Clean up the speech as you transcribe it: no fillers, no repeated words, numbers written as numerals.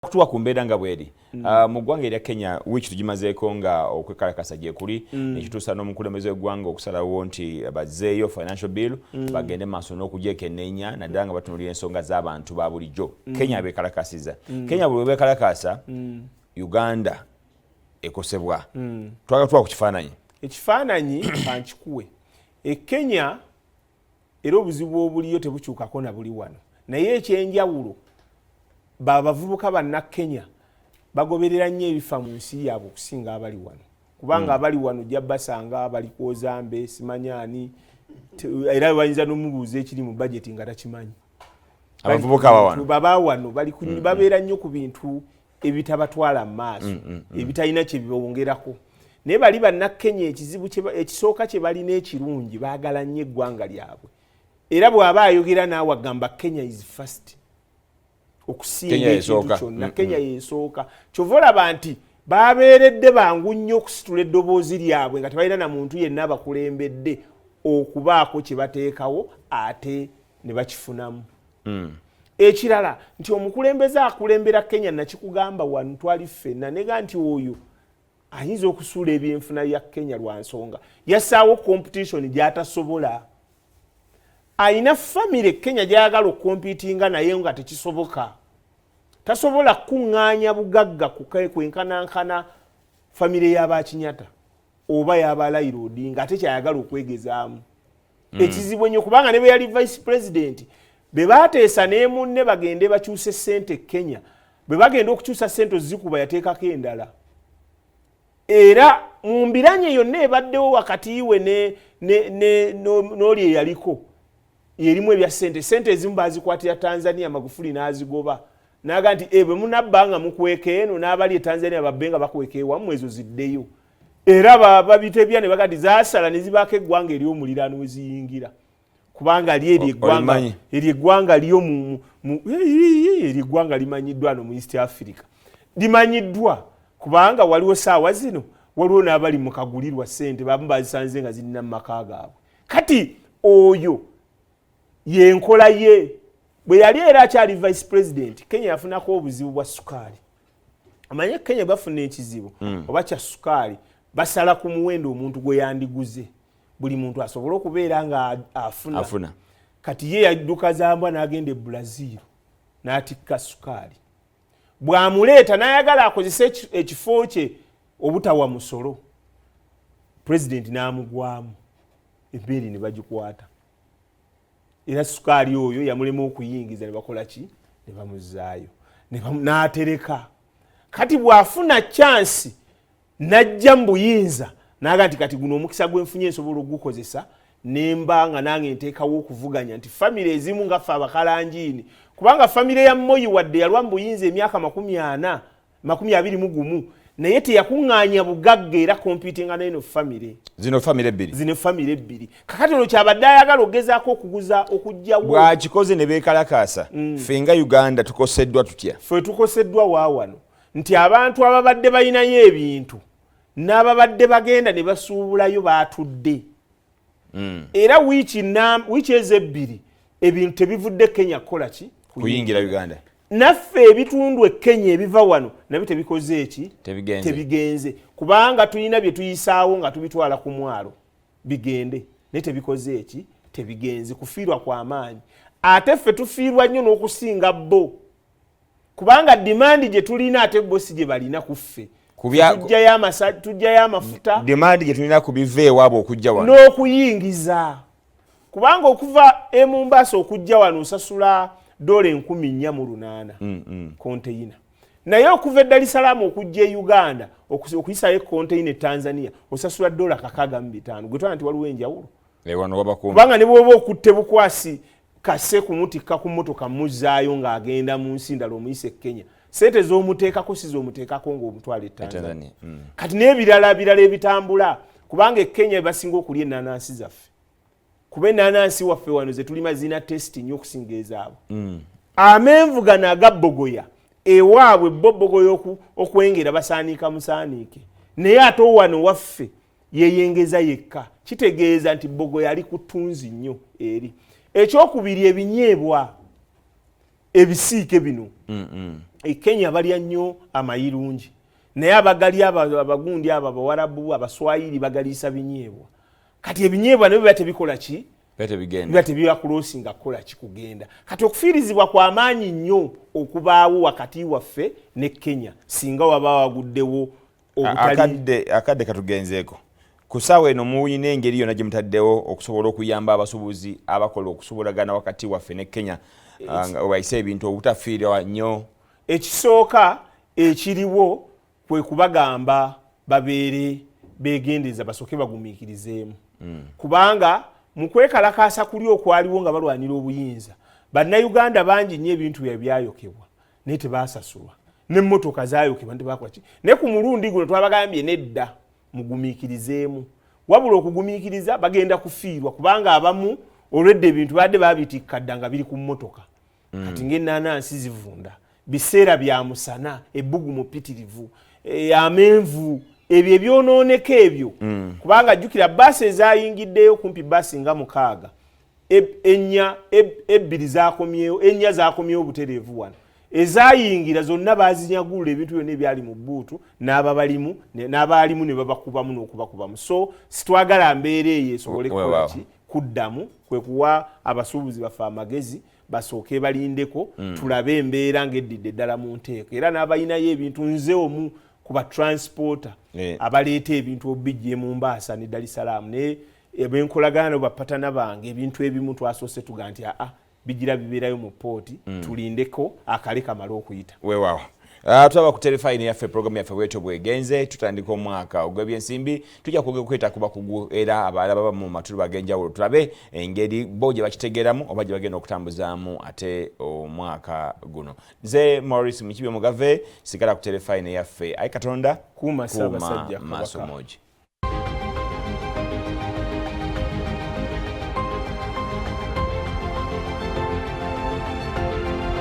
kutuwa kumbeera nga bweri mu ggwanga erya Kenya wiiki tugimazeeko nga okwekalakasa gye kuli ekituusa n'omukulembeze w'eggwanga okusalawo nti bazzeeyo financial bill bagende maaso n'okugyekenneenya naddala nga batunuulira ensonga z'abantu ba bulijjo. Kenya beekalakasiza. Kenya buli beekalakasa Uganda ekosebwa. Twagala tuwa ku kifaananyi. Ekifaananyi kankikuwe. Kenya era obuzibu obuliyo tebukyukako na buli wano. Naye ekyenjawulo bavubuka banna Kenya bagoberera nnyo ebifa mu nsi yaabwe okusinga abali wano. Kubanga abali wano ojja basanga bali kwozambe simanyani era bayinza n'omubuuza ekiri mu budget nga takimanyi. Abavubuka abawano baba wano bali babeera nnyo ku bintu ebitabatwala mu maaso ebitalina kye bibongerako. Naye bali banna Kenya ekizibu ekisooka kye balina ekirungi baagala nnyo eggwanga lyabwe. Era bw'aba ayogera naawe agamba Kenya is first. Okusinga ekintu kyonna Kenya yesooka. Kyova olaba nti babeeredde bangu nnyo okusitula eddoboozi lyabwe nga tebalina na muntu yenna abakulembedde okubaako kye bateekawo ate ne bakifunamu. Ekirala nti omukulembeze akulembera Kenya nakikugamba wano twali ffenna nega nti oyo ayinza okusuula ebyenfuna bya Kenya lwa nsonga yassaawo competition gy'atasobola. Aina family Kenya gyagala okompitinga naye nga tekisoboka. Tasobola kuŋŋaanya bugagga kwenkanankana family y'Abakinyata oba y'Abalaira Odinga ate kyayagala okwegezaamu. Ekizibu ennyo kubanga ne bwe yali vice president be baateesa ne munne bagende bakyuse ssente Kenya bwe bagenda okukyusa ssente zikuba yateekako endala. Era mu mbiranye yonna ebaddewo wakati we n'oli eyaliko yerimu ebya sente ezimu bazikwatira Tanzania Magufuli n'azigoba naga nti bwe munabbanga mukweka eno n'abali e Tanzania babbenga bakweka ewammwe ezo ziddeyo. Era babitebya ne bagati zaasala ne zibaako eggwanga ery'omuliraano we ziyingira kubanga ery'eggwanga lyo ery'eggwanga limanyiddwa no mu East Africa limanyiddwa kubanga waliwo saawa zino waliwo n'abali mu kagulirwa ssente bamu bazisanze nga zirina mu maka gaabwe. Kati oyo yenkola ye bwe yali era akyali vice president Kenya yafunako obuzibu bwa sukaali. Amanye Kenya bafuna ekizibu oba kya sukaali basala ku muwendo omuntu gwe yandiguze buli muntu asobola okubeera nga afuna. Kati ye yadduka zambwa n'agenda e Brazil n'atikka sukaali. Bw'amuleeta n'ayagala akozese ekifo kye obutawa musolo president n'amugwamu ebbeeri ne bagikwata. Era sukaali oyo yamulema okuyingiza ne bakola ki ne bamuzzaayo n'atereka. Kati bw'afuna chance n'ajja mu buyinza n'aga nti kati guno omukisa gwenfunye nsobola ogukozesa nemba nga nange nteekawo okuvuganya nti famire ezimu nga ffe abakalangiini kubanga famire ya Moi wadde yalwa mu buyinza emyaka 21 naye teyakuŋŋaanya bugagga era kompitinga n'eno famire. Zino famire ebbiri. Kakati olwo kyabadde ayagala ogezaako okuguza okujjawo. Bw'akikoze ne beekalakaasa. Ffe nga Uganda tukoseddwa tutya? Ffe tukoseddwa waawano nti abantu ababadde balinayo ebintu n'ababadde bagenda ne basuubulayo baatudde. Era wiiki ezebbiri ebintu tebivudde Kenya kukola ki? Kuyingira Uganda. Naffe ebitundu Kenya ebiva wano nabyo tebikoze eki? Tebigenze. Kubanga tulina bye tuyisaawo nga tubitwala ku mwalo bigende naye tebikoze eki? Tebigenze. Kufiirwa kwa maanyi. Ate ffe tufiirwa nnyo n'okusinga bo kubanga dimandi gye tulina ate bo si gye balina ku ffe. Tujjayo amafuta dimandi gye tulina ku biva ewaabwe okujja wano n'okuyingiza kubanga okuva e Mombasa okujja wano osasula $4,400 container. Naye okuva e Dar es Salaam okujja e Uganda okuyisayo container Tanzania osasula $650 gwetwala nti waliwo enjawulo. Kubanga ne bw'oba okutte bukwasi kase kumutikka ku mmotoka muzzaayo ng'agenda mu nsi ndala omuyise Kenya sente z'omuteekako si z'omuteekako ng'omutwala e Tanzania. Kati n'ebirala ebitambula kubanga Kenya basinga okulya ennaanansi zaffe. Kuba ennaanansi waffe wano ze tulima zina testi nnyo okusinga ezaabwe. Amenvu gano agabbogoya ewaabwe bbogoya okwengera basaanika musaaniike naye ate wano waffe yeyengeza yekka kitegeeza nti bbogoya ali ku ttunzi nnyo eri. Ekyokubiri ebinyeebwa ebisiike bino Kenya balya nnyo amayirungi naye abagali abagundi abo abawarabu abaswayiri bagaliisa binyeebwa kati ebinyeebwa nabyo biba tebikola ki biba tebiba kulosinga kukola kikugenda kati okufiirizibwa kwa maanyi nnyo okubaawo wakati waffe ne Kenya singa waba waguddewo akadde katugenzeeko ku ssaawa eno muyina engeri yonna gye mutaddewo okusobola okuyamba abasuubuzi abakola okusobolagana wakati waffe ne Kenya wayise ebintu obutafiirwa nnyo. Ekisooka ekiriwo kwe kubagamba babeere beegendeeza basooke bagumiikirizeemu kubanga mu kwekalakaasa kuli okwaliwo nga balwanira obuyinza bannayuganda bangi nnyo ebintu byayokebwa naye tebaasasulwa n'emmotoka zaayokebwa ntebakolaki naye ku mulundi guno twabagambye nedda mugumiikirizeemu wabula okugumiikiriza bagenda kufiirwa kubanga abamu olwedde ebintu badde babitikka dda nga biri ku mmotoka kati ng'ennaanansi zivunda biseera bya musana ebbugumu ppitirivu amenvu ebyo ebyonooneka ebyo kubanga jjukira bbaasi ezayingiddeyo kumpi bbaasi nga 6 ebbiri zakomyewo ennya zakomyewo butereevu wano ezayingira zonna bazinyagulula ebintu byonna ebyali mu bbuutu n'ababalimu n'abaalimu ne babakubamu n'okubakubamu so sitwagala mbeera eyo esobole kukola ki kuddamu kwe kuwa abasuubuzi baffe amagezi basooke balindeko tulabe embeera ng'eddidde ddala mu nteeko era n'abalinayo ebintu nze omu ku batransporta abaleeta ebintu obijje mu Mbaasa ne Dar es Salaam naye benkolagana bapatana bange ebintu ebimu twasoose tuga nti bigira bibeerayo mu pooti tulindeko akale kamala okuyita weewaawo tulaba ku telefayini yaffe programu yaffe bwetyo bwegenze tutandika omwaka ogw'ebyensimbi tujja kweta kuba kugu era abalala baba mu matulu ag'enjawulo tulabe engeri bo gye bakitegeeramu oba gye bagenda okutambuzaamu ate omwaka guno. Nze Maurice Mukibe Mugave sigala ku telefayini yaffe ayi Katonda kuuma Ssaabasajja maaso mogi.